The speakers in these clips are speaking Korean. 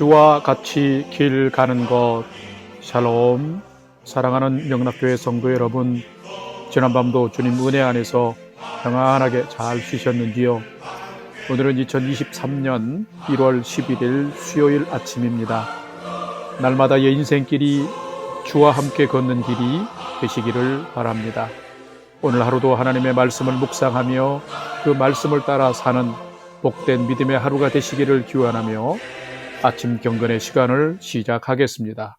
주와 같이 길 가는 것. 샬롬. 사랑하는 명락교회 성도 여러분, 지난밤도 주님 은혜 안에서 평안하게 잘 쉬셨는지요? 오늘은 2023년 1월 11일 수요일 아침입니다. 날마다의 인생길이 주와 함께 걷는 길이 되시기를 바랍니다. 오늘 하루도 하나님의 말씀을 묵상하며 그 말씀을 따라 사는 복된 믿음의 하루가 되시기를 기원하며 아침 경건의 시간을 시작하겠습니다.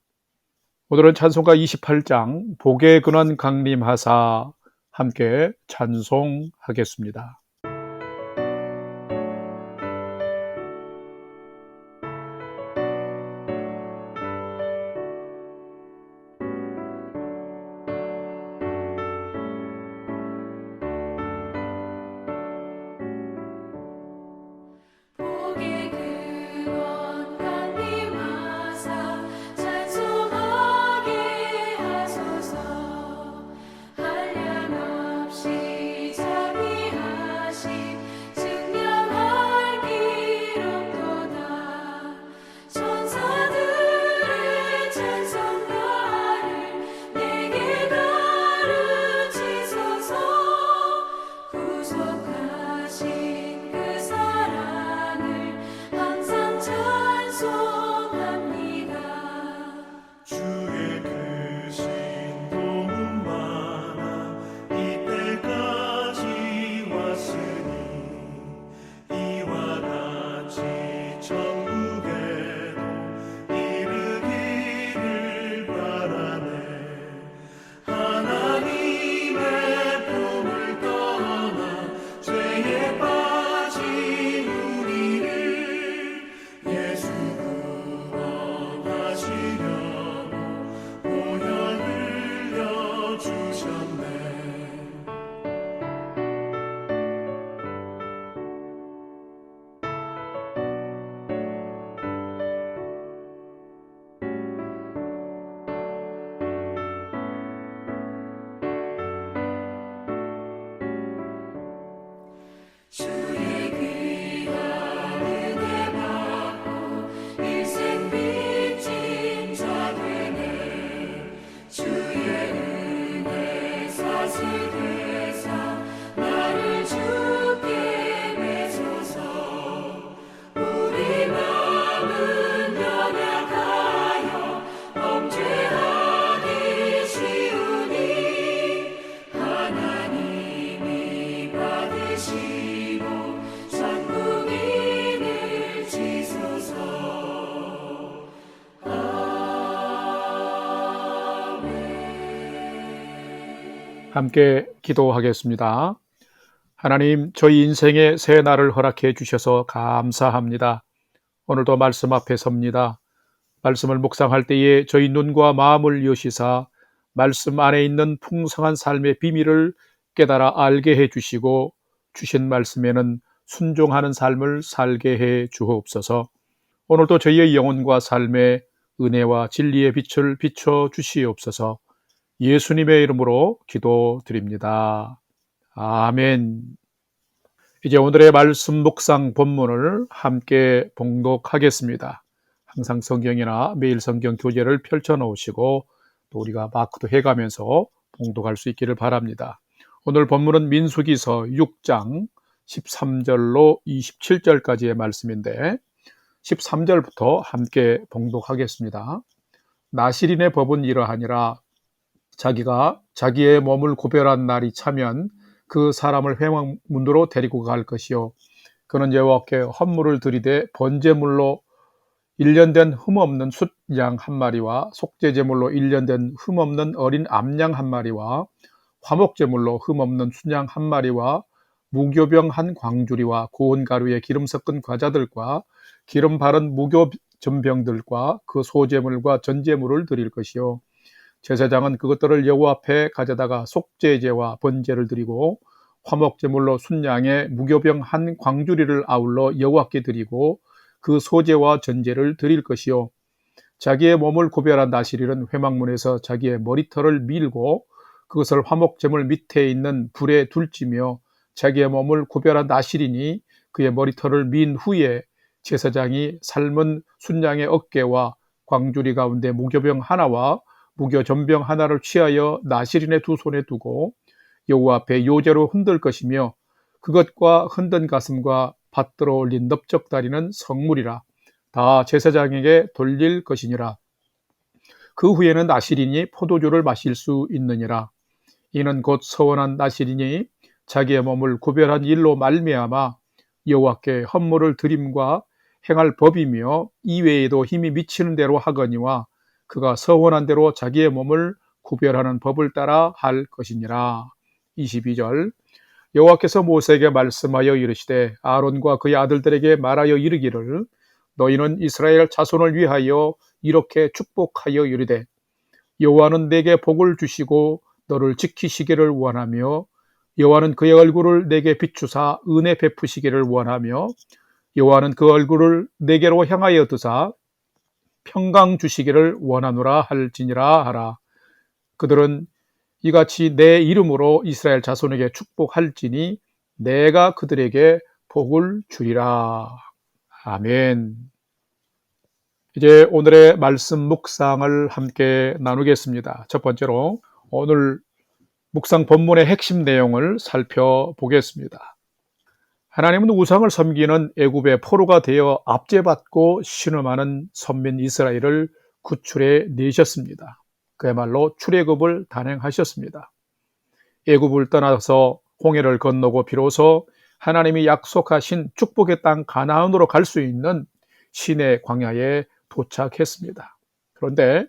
오늘은 찬송가 28장 복의 근원 강림하사 함께 찬송하겠습니다. 함께 기도하겠습니다. 하나님, 저희 인생의 새 날을 허락해 주셔서 감사합니다. 오늘도 말씀 앞에 섭니다. 말씀을 묵상할 때에 저희 눈과 마음을 여시사 말씀 안에 있는 풍성한 삶의 비밀을 깨달아 알게 해 주시고 주신 말씀에는 순종하는 삶을 살게 해 주옵소서. 오늘도 저희의 영혼과 삶에 은혜와 진리의 빛을 비춰 주시옵소서. 예수님의 이름으로 기도드립니다. 아멘. 이제 오늘의 말씀 묵상 본문을 함께 봉독하겠습니다. 항상 성경이나 매일 성경 교재를 펼쳐 놓으시고 또 우리가 마크도 해가면서 봉독할 수 있기를 바랍니다. 오늘 본문은 민수기서 6장 13절로 27절까지의 말씀인데 13절부터 함께 봉독하겠습니다. 나실인의 법은 이러하니라. 자기가 자기의 몸을 구별한 날이 차면 그 사람을 회막문으로 데리고 갈 것이요, 그는 여호와께 헌물을 드리되 번제물로 1년 된 흠없는 숫양 한 마리와 속죄제물로 1년 된 흠없는 어린 암양 한 마리와 화목제물로 흠없는 순양 한 마리와 무교병 한 광주리와 고운 가루에 기름 섞은 과자들과 기름 바른 무교전병들과 그 소제물과 전제물을 드릴 것이요, 제사장은 그것들을 여호와 앞에 가져다가 속죄제와 번제를 드리고 화목제물로 순양의 무교병 한 광주리를 아울러 여호와께 드리고 그 소제와 전제를 드릴 것이요, 자기의 몸을 구별한 나실인은 회막문에서 자기의 머리털을 밀고 그것을 화목제물 밑에 있는 불에 둘지며 자기의 몸을 구별한 나실인이 그의 머리털을 민 후에 제사장이 삶은 순양의 어깨와 광주리 가운데 무교병 하나와 무교전병 하나를 취하여 나시린의 두 손에 두고 여호와 앞에 요제로 흔들 것이며 그것과 흔든 가슴과 받들어 올린 넓적다리는 성물이라 다 제사장에게 돌릴 것이니라. 그 후에는 나시린이 포도주를 마실 수 있느니라. 이는 곧 서원한 나시린이 자기의 몸을 구별한 일로 말미암아 여호와께 헌물을 드림과 행할 법이며 이외에도 힘이 미치는 대로 하거니와 그가 서원한 대로 자기의 몸을 구별하는 법을 따라 할 것이니라. 22절 여호와께서 모세에게 말씀하여 이르시되 아론과 그의 아들들에게 말하여 이르기를 너희는 이스라엘 자손을 위하여 이렇게 축복하여 이르되 여호와는 내게 복을 주시고 너를 지키시기를 원하며 여호와는 그의 얼굴을 내게 비추사 은혜 베푸시기를 원하며 여호와는 그 얼굴을 내게로 향하여 드사 평강 주시기를 원하노라 할지니라 하라. 그들은 이같이 내 이름으로 이스라엘 자손에게 축복할지니 내가 그들에게 복을 주리라. 아멘. 이제 오늘의 말씀 묵상을 함께 나누겠습니다. 첫 번째로 오늘 묵상 본문의 핵심 내용을 살펴보겠습니다. 하나님은 우상을 섬기는 애굽의 포로가 되어 압제받고 신음하는 선민 이스라엘을 구출해 내셨습니다. 그야말로 출애굽을 단행하셨습니다. 애굽을 떠나서 홍해를 건너고 비로소 하나님이 약속하신 축복의 땅 가나안으로 갈 수 있는 시내 광야에 도착했습니다. 그런데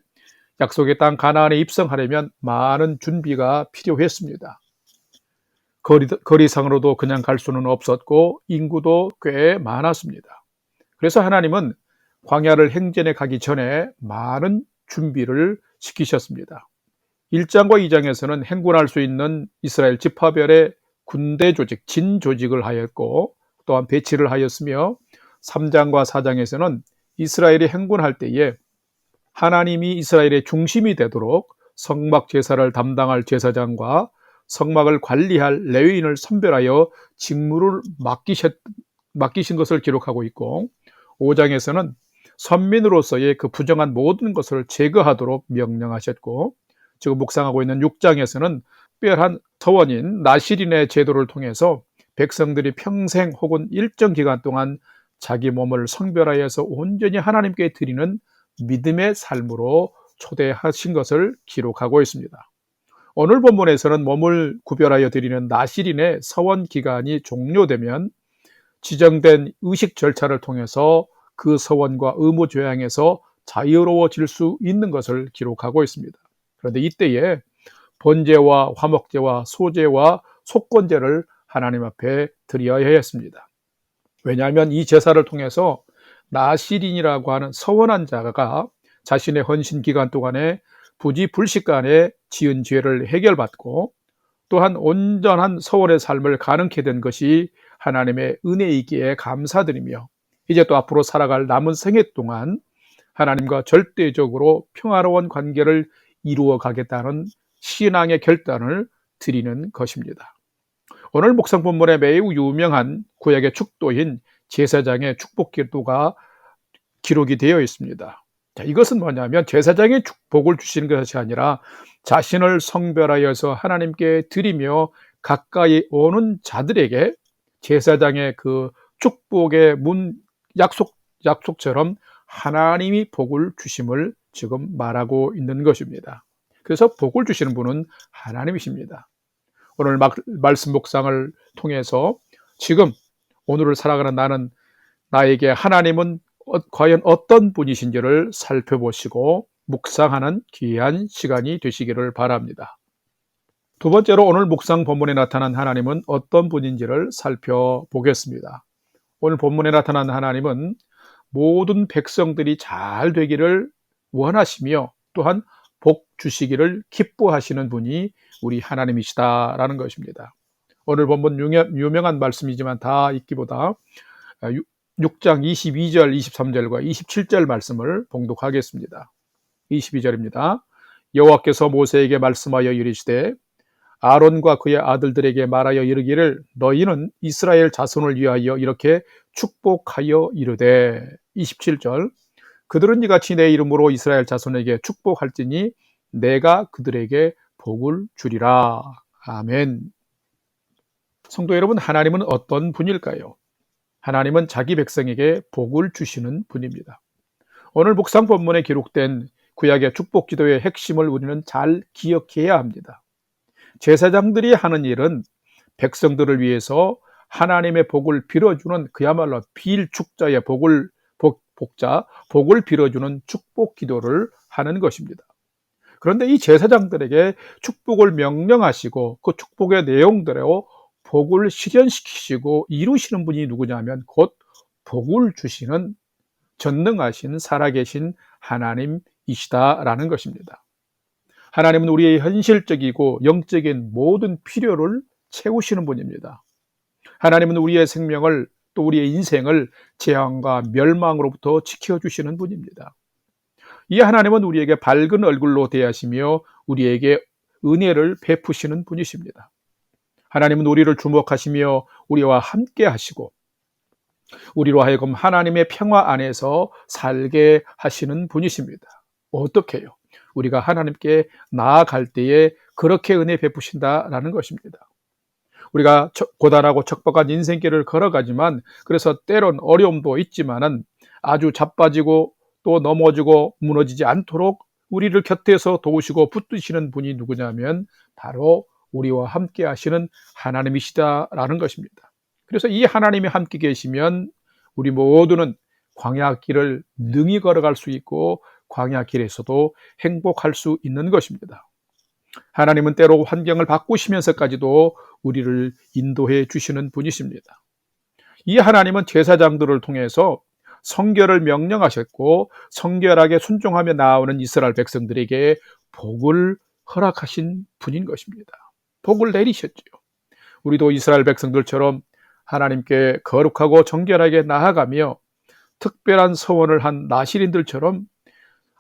약속의 땅 가나안에 입성하려면 많은 준비가 필요했습니다. 거리상으로도 그냥 갈 수는 없었고 인구도 꽤 많았습니다. 그래서 하나님은 광야를 행진해 가기 전에 많은 준비를 시키셨습니다. 1장과 2장에서는 행군할 수 있는 이스라엘 지파별의 군대 조직, 진 조직을 하였고 또한 배치를 하였으며 3장과 4장에서는 이스라엘이 행군할 때에 하나님이 이스라엘의 중심이 되도록 성막 제사를 담당할 제사장과 성막을 관리할 레위인을 선별하여 직무를 맡기신 것을 기록하고 있고 5장에서는 선민으로서의 그 부정한 모든 것을 제거하도록 명령하셨고 지금 묵상하고 있는 6장에서는 특별한 서원인 나시린의 제도를 통해서 백성들이 평생 혹은 일정 기간 동안 자기 몸을 성별하여서 온전히 하나님께 드리는 믿음의 삶으로 초대하신 것을 기록하고 있습니다. 오늘 본문에서는 몸을 구별하여 드리는 나시린의 서원 기간이 종료되면 지정된 의식 절차를 통해서 그 서원과 의무 조항에서 자유로워질 수 있는 것을 기록하고 있습니다. 그런데 이때에 번제와 화목제와 소제와 속건제를 하나님 앞에 드려야 했습니다. 왜냐하면 이 제사를 통해서 나시린이라고 하는 서원한 자가 자신의 헌신 기간 동안에 부지불식간에 지은 죄를 해결받고 또한 온전한 서원의 삶을 가능케 된 것이 하나님의 은혜이기에 감사드리며 이제 또 앞으로 살아갈 남은 생애 동안 하나님과 절대적으로 평화로운 관계를 이루어 가겠다는 신앙의 결단을 드리는 것입니다. 오늘 묵상 본문에 매우 유명한 구약의 축도인 제사장의 축복 기도가 기록이 되어 있습니다. 자, 이것은 뭐냐면 제사장의 축복을 주시는 것이 아니라 자신을 성별하여서 하나님께 드리며 가까이 오는 자들에게 제사장의 그 축복의 약속처럼 하나님이 복을 주심을 지금 말하고 있는 것입니다. 그래서 복을 주시는 분은 하나님이십니다. 오늘 말씀 묵상을 통해서 지금 오늘을 살아가는 나에게 하나님은 과연 어떤 분이신지를 살펴보시고 묵상하는 귀한 시간이 되시기를 바랍니다. 두 번째로 오늘 묵상 본문에 나타난 하나님은 어떤 분인지를 살펴보겠습니다. 오늘 본문에 나타난 하나님은 모든 백성들이 잘 되기를 원하시며 또한 복 주시기를 기뻐하시는 분이 우리 하나님이시다라는 것입니다. 오늘 본문 유명한 말씀이지만 다 읽기보다 6장 22절, 23절과 27절 말씀을 봉독하겠습니다. 22절입니다. 여호와께서 모세에게 말씀하여 이르시되 아론과 그의 아들들에게 말하여 이르기를 너희는 이스라엘 자손을 위하여 이렇게 축복하여 이르되 27절 그들은 이같이 내 이름으로 이스라엘 자손에게 축복할지니 내가 그들에게 복을 주리라. 아멘. 성도 여러분, 하나님은 어떤 분일까요? 하나님은 자기 백성에게 복을 주시는 분입니다. 오늘 묵상 본문에 기록된 구약의 축복 기도의 핵심을 우리는 잘 기억해야 합니다. 제사장들이 하는 일은 백성들을 위해서 하나님의 복을 빌어주는 그야말로 빌축자의 복을 빌어주는 축복 기도를 하는 것입니다. 그런데 이 제사장들에게 축복을 명령하시고 그 축복의 내용대로 복을 실현시키시고 이루시는 분이 누구냐면 곧 복을 주시는 전능하신 살아계신 하나님이시다라는 것입니다. 하나님은 우리의 현실적이고 영적인 모든 필요를 채우시는 분입니다. 하나님은 우리의 생명을 또 우리의 인생을 재앙과 멸망으로부터 지켜주시는 분입니다. 이 하나님은 우리에게 밝은 얼굴로 대하시며 우리에게 은혜를 베푸시는 분이십니다. 하나님은 우리를 주목하시며 우리와 함께 하시고 우리로 하여금 하나님의 평화 안에서 살게 하시는 분이십니다. 어떻게 해요? 우리가 하나님께 나아갈 때에 그렇게 은혜 베푸신다라는 것입니다. 우리가 고단하고 척박한 인생길을 걸어가지만 그래서 때론 어려움도 있지만은 아주 자빠지고 또 넘어지고 무너지지 않도록 우리를 곁에서 도우시고 붙드시는 분이 누구냐면 바로 우리와 함께 하시는 하나님이시다라는 것입니다. 그래서 이 하나님이 함께 계시면 우리 모두는 광야길을 능히 걸어갈 수 있고 광야길에서도 행복할 수 있는 것입니다. 하나님은 때로 환경을 바꾸시면서까지도 우리를 인도해 주시는 분이십니다. 이 하나님은 제사장들을 통해서 성결을 명령하셨고 성결하게 순종하며 나아오는 이스라엘 백성들에게 복을 허락하신 분인 것입니다. 복을 내리셨죠. 우리도 이스라엘 백성들처럼 하나님께 거룩하고 정결하게 나아가며 특별한 서원을 한 나실인들처럼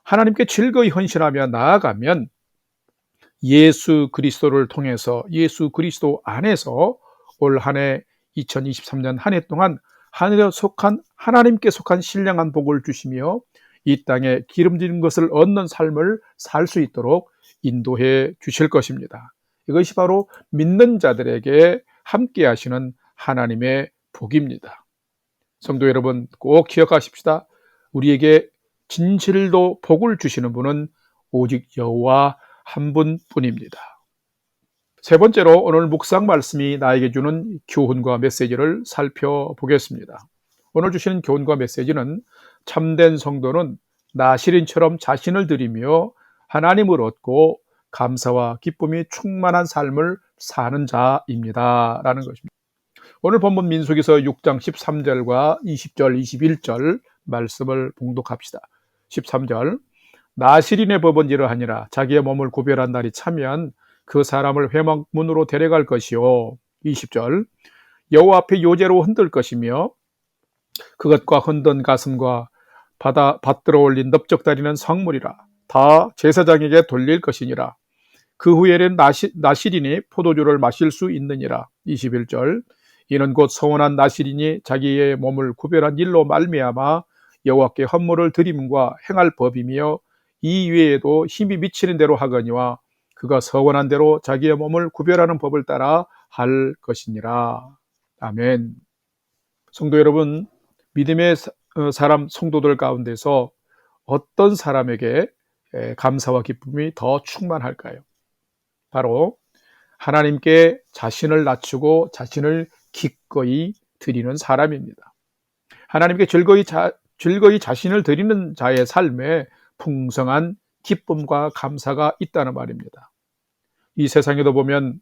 하나님께 즐거이 헌신하며 나아가면 예수 그리스도를 통해서 예수 그리스도 안에서 올 한 해 2023년 한 해 동안 하늘에 속한 하나님께 속한 신령한 복을 주시며 이 땅에 기름진 것을 얻는 삶을 살 수 있도록 인도해 주실 것입니다. 이것이 바로 믿는 자들에게 함께 하시는 하나님의 복입니다. 성도 여러분 꼭 기억하십시다. 우리에게 진실로 복을 주시는 분은 오직 여호와 한 분뿐입니다. 세 번째로 오늘 묵상 말씀이 나에게 주는 교훈과 메시지를 살펴보겠습니다. 오늘 주시는 교훈과 메시지는 참된 성도는 나실인처럼 자신을 드리며 하나님을 얻고 감사와 기쁨이 충만한 삶을 사는 자입니다. 라는 것입니다. 오늘 본문 민수기서 6장 13절과 20절, 21절 말씀을 봉독합시다. 13절 나실인의 법은 이러하니라 자기의 몸을 구별한 날이 차면 그 사람을 회막문으로 데려갈 것이요 20절 여호와 앞에 요제로 흔들 것이며 그것과 흔든 가슴과 받들어 올린 넓적다리는 성물이라 다 제사장에게 돌릴 것이니라 그 후에는 나실인이 포도주를 마실 수 있느니라 21절 이는 곧 서원한 나실인이 자기의 몸을 구별한 일로 말미암아 여호와께 헌물을 드림과 행할 법이며 이 외에도 힘이 미치는 대로 하거니와 그가 서원한 대로 자기의 몸을 구별하는 법을 따라 할 것이니라. 아멘. 성도 여러분, 믿음의 사람 성도들 가운데서 어떤 사람에게 감사와 기쁨이 더 충만할까요? 바로 하나님께 자신을 낮추고 자신을 기꺼이 드리는 사람입니다. 하나님께 즐거이 자신을 드리는 자의 삶에 풍성한 기쁨과 감사가 있다는 말입니다. 이 세상에도 보면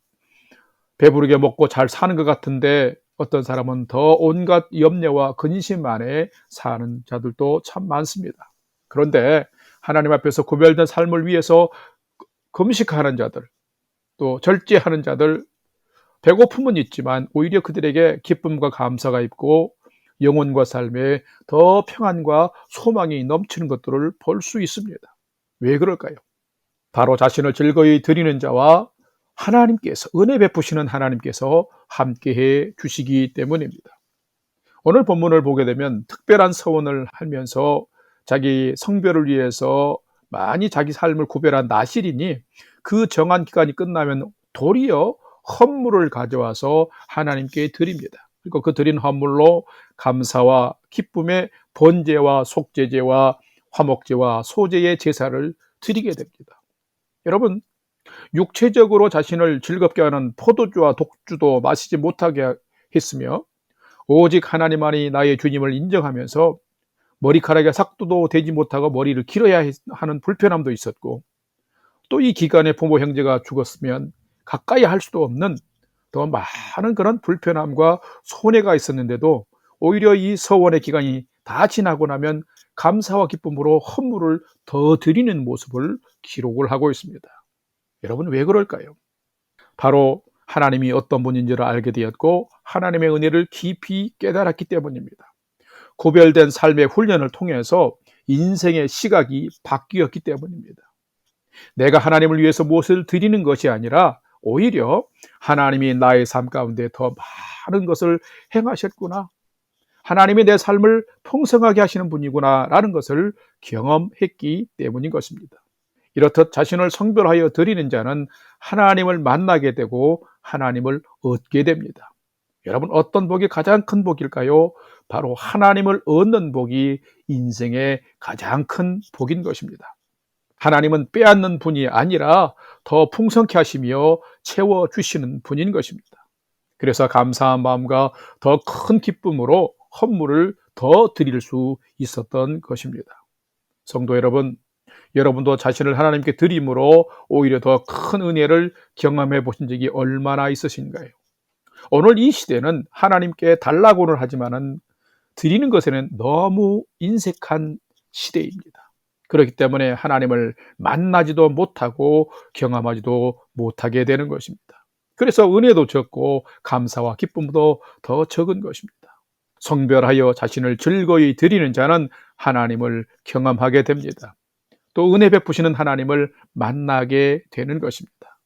배부르게 먹고 잘 사는 것 같은데 어떤 사람은 더 온갖 염려와 근심 안에 사는 자들도 참 많습니다. 그런데 하나님 앞에서 구별된 삶을 위해서 금식하는 자들, 또 절제하는 자들, 배고픔은 있지만 오히려 그들에게 기쁨과 감사가 있고 영혼과 삶에 더 평안과 소망이 넘치는 것들을 볼 수 있습니다. 왜 그럴까요? 바로 자신을 즐거이 드리는 자와 하나님께서, 은혜 베푸시는 하나님께서 함께해 주시기 때문입니다. 오늘 본문을 보게 되면 특별한 서원을 하면서 자기 성별을 위해서 많이 자기 삶을 구별한 나실인이 그 정한 기간이 끝나면 도리어 헌물을 가져와서 하나님께 드립니다. 그리고 그 드린 헌물로 감사와 기쁨의 번제와 속죄제와 화목제와 소제의 제사를 드리게 됩니다. 여러분, 육체적으로 자신을 즐겁게 하는 포도주와 독주도 마시지 못하게 했으며 오직 하나님만이 나의 주님을 인정하면서 머리카락에 삭도도 되지 못하고 머리를 길어야 하는 불편함도 있었고, 또 이 기간에 부모 형제가 죽었으면 가까이 할 수도 없는 더 많은 그런 불편함과 손해가 있었는데도 오히려 이 서원의 기간이 다 지나고 나면 감사와 기쁨으로 헌물을 더 드리는 모습을 기록을 하고 있습니다. 여러분, 왜 그럴까요? 바로 하나님이 어떤 분인지를 알게 되었고 하나님의 은혜를 깊이 깨달았기 때문입니다. 구별된 삶의 훈련을 통해서 인생의 시각이 바뀌었기 때문입니다. 내가 하나님을 위해서 무엇을 드리는 것이 아니라 오히려 하나님이 나의 삶 가운데 더 많은 것을 행하셨구나, 하나님이 내 삶을 풍성하게 하시는 분이구나 라는 것을 경험했기 때문인 것입니다. 이렇듯 자신을 성별하여 드리는 자는 하나님을 만나게 되고 하나님을 얻게 됩니다. 여러분, 어떤 복이 가장 큰 복일까요? 바로 하나님을 얻는 복이 인생의 가장 큰 복인 것입니다. 하나님은 빼앗는 분이 아니라 더 풍성케 하시며 채워주시는 분인 것입니다. 그래서 감사한 마음과 더 큰 기쁨으로 헌물을 더 드릴 수 있었던 것입니다. 성도 여러분, 여러분도 자신을 하나님께 드림으로 오히려 더 큰 은혜를 경험해 보신 적이 얼마나 있으신가요? 오늘 이 시대는 하나님께 달라고는 하지만은 드리는 것에는 너무 인색한 시대입니다. 그렇기 때문에 하나님을 만나지도 못하고 경험하지도 못하게 되는 것입니다. 그래서 은혜도 적고 감사와 기쁨도 더 적은 것입니다. 성별하여 자신을 즐거이 드리는 자는 하나님을 경험하게 됩니다. 또 은혜 베푸시는 하나님을 만나게 되는 것입니다.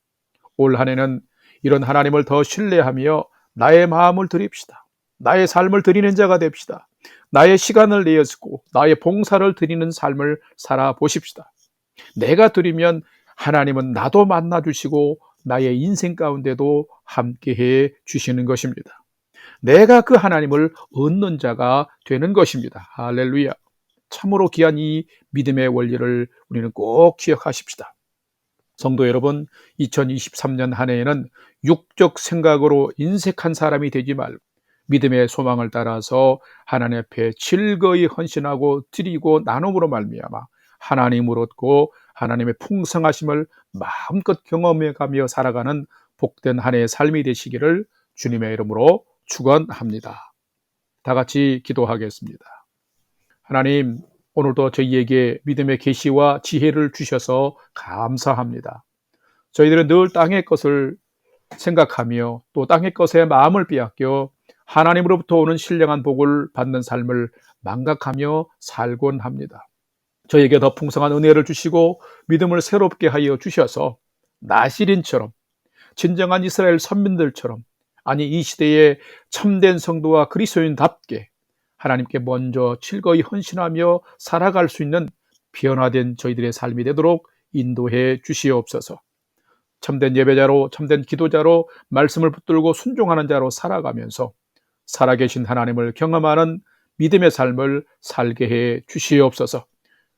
올 한 해는 이런 하나님을 더 신뢰하며 나의 마음을 드립시다. 나의 삶을 드리는 자가 됩시다. 나의 시간을 내어주고 나의 봉사를 드리는 삶을 살아보십시다. 내가 드리면 하나님은 나도 만나주시고 나의 인생 가운데도 함께해 주시는 것입니다. 내가 그 하나님을 얻는 자가 되는 것입니다. 할렐루야. 참으로 귀한 이 믿음의 원리를 우리는 꼭 기억하십시다. 성도 여러분, 2023년 한 해에는 육적 생각으로 인색한 사람이 되지 말고 믿음의 소망을 따라서 하나님 앞에 즐거이 헌신하고 드리고 나눔으로 말미암아 하나님을 얻고 하나님의 풍성하심을 마음껏 경험해가며 살아가는 복된 한 해의 삶이 되시기를 주님의 이름으로 축원합니다. 다 같이 기도하겠습니다. 하나님, 오늘도 저희에게 믿음의 계시와 지혜를 주셔서 감사합니다. 저희들은 늘 땅의 것을 생각하며 또 땅의 것에 마음을 빼앗겨 하나님으로부터 오는 신령한 복을 받는 삶을 망각하며 살곤 합니다. 저에게 더 풍성한 은혜를 주시고 믿음을 새롭게 하여 주셔서 나실인처럼, 진정한 이스라엘 선민들처럼, 아니 이 시대의 참된 성도와 그리스도인답게 하나님께 먼저 즐거이 헌신하며 살아갈 수 있는 변화된 저희들의 삶이 되도록 인도해 주시옵소서. 참된 예배자로, 참된 기도자로 말씀을 붙들고 순종하는 자로 살아가면서 살아계신 하나님을 경험하는 믿음의 삶을 살게 해 주시옵소서.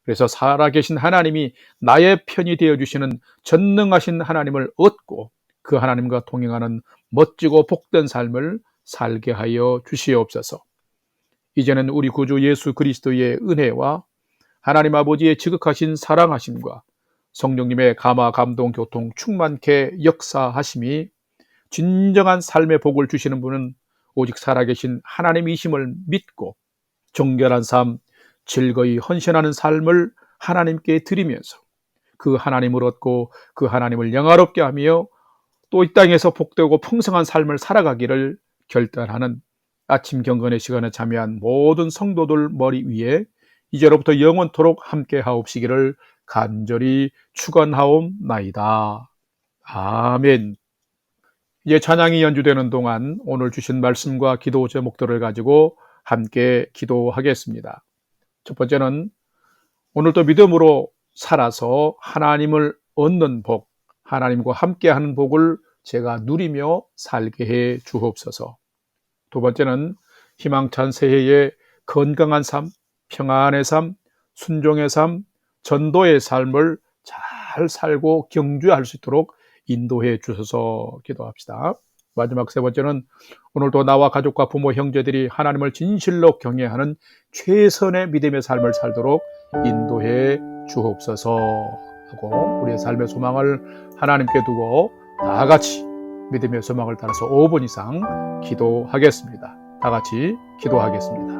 그래서 살아계신 하나님이 나의 편이 되어주시는 전능하신 하나님을 얻고 그 하나님과 동행하는 멋지고 복된 삶을 살게 하여 주시옵소서. 이제는 우리 구주 예수 그리스도의 은혜와 하나님 아버지의 지극하신 사랑하심과 성령님의 감화 감동 교통 충만케 역사하심이 진정한 삶의 복을 주시는 분은 오직 살아계신 하나님이심을 믿고 정결한 삶, 즐거이 헌신하는 삶을 하나님께 드리면서 그 하나님을 얻고 그 하나님을 영화롭게 하며 또 이 땅에서 복되고 풍성한 삶을 살아가기를 결단하는 아침 경건의 시간에 참여한 모든 성도들 머리 위에 이제로부터 영원토록 함께 하옵시기를 간절히 축원하옵나이다. 아멘. 이제 찬양이 연주되는 동안 오늘 주신 말씀과 기도 제목들을 가지고 함께 기도하겠습니다. 첫 번째는 오늘도 믿음으로 살아서 하나님을 얻는 복, 하나님과 함께하는 복을 제가 누리며 살게 해 주옵소서. 두 번째는 희망찬 새해에 건강한 삶, 평안의 삶, 순종의 삶, 전도의 삶을 잘 살고 경주할 수 있도록 인도해 주셔서 기도합시다. 마지막 세 번째는 오늘도 나와 가족과 부모, 형제들이 하나님을 진실로 경외하는 최선의 믿음의 삶을 살도록 인도해 주옵소서 하고 우리의 삶의 소망을 하나님께 두고 다 같이 믿음의 소망을 따라서 5분 이상 기도하겠습니다. 다 같이 기도하겠습니다.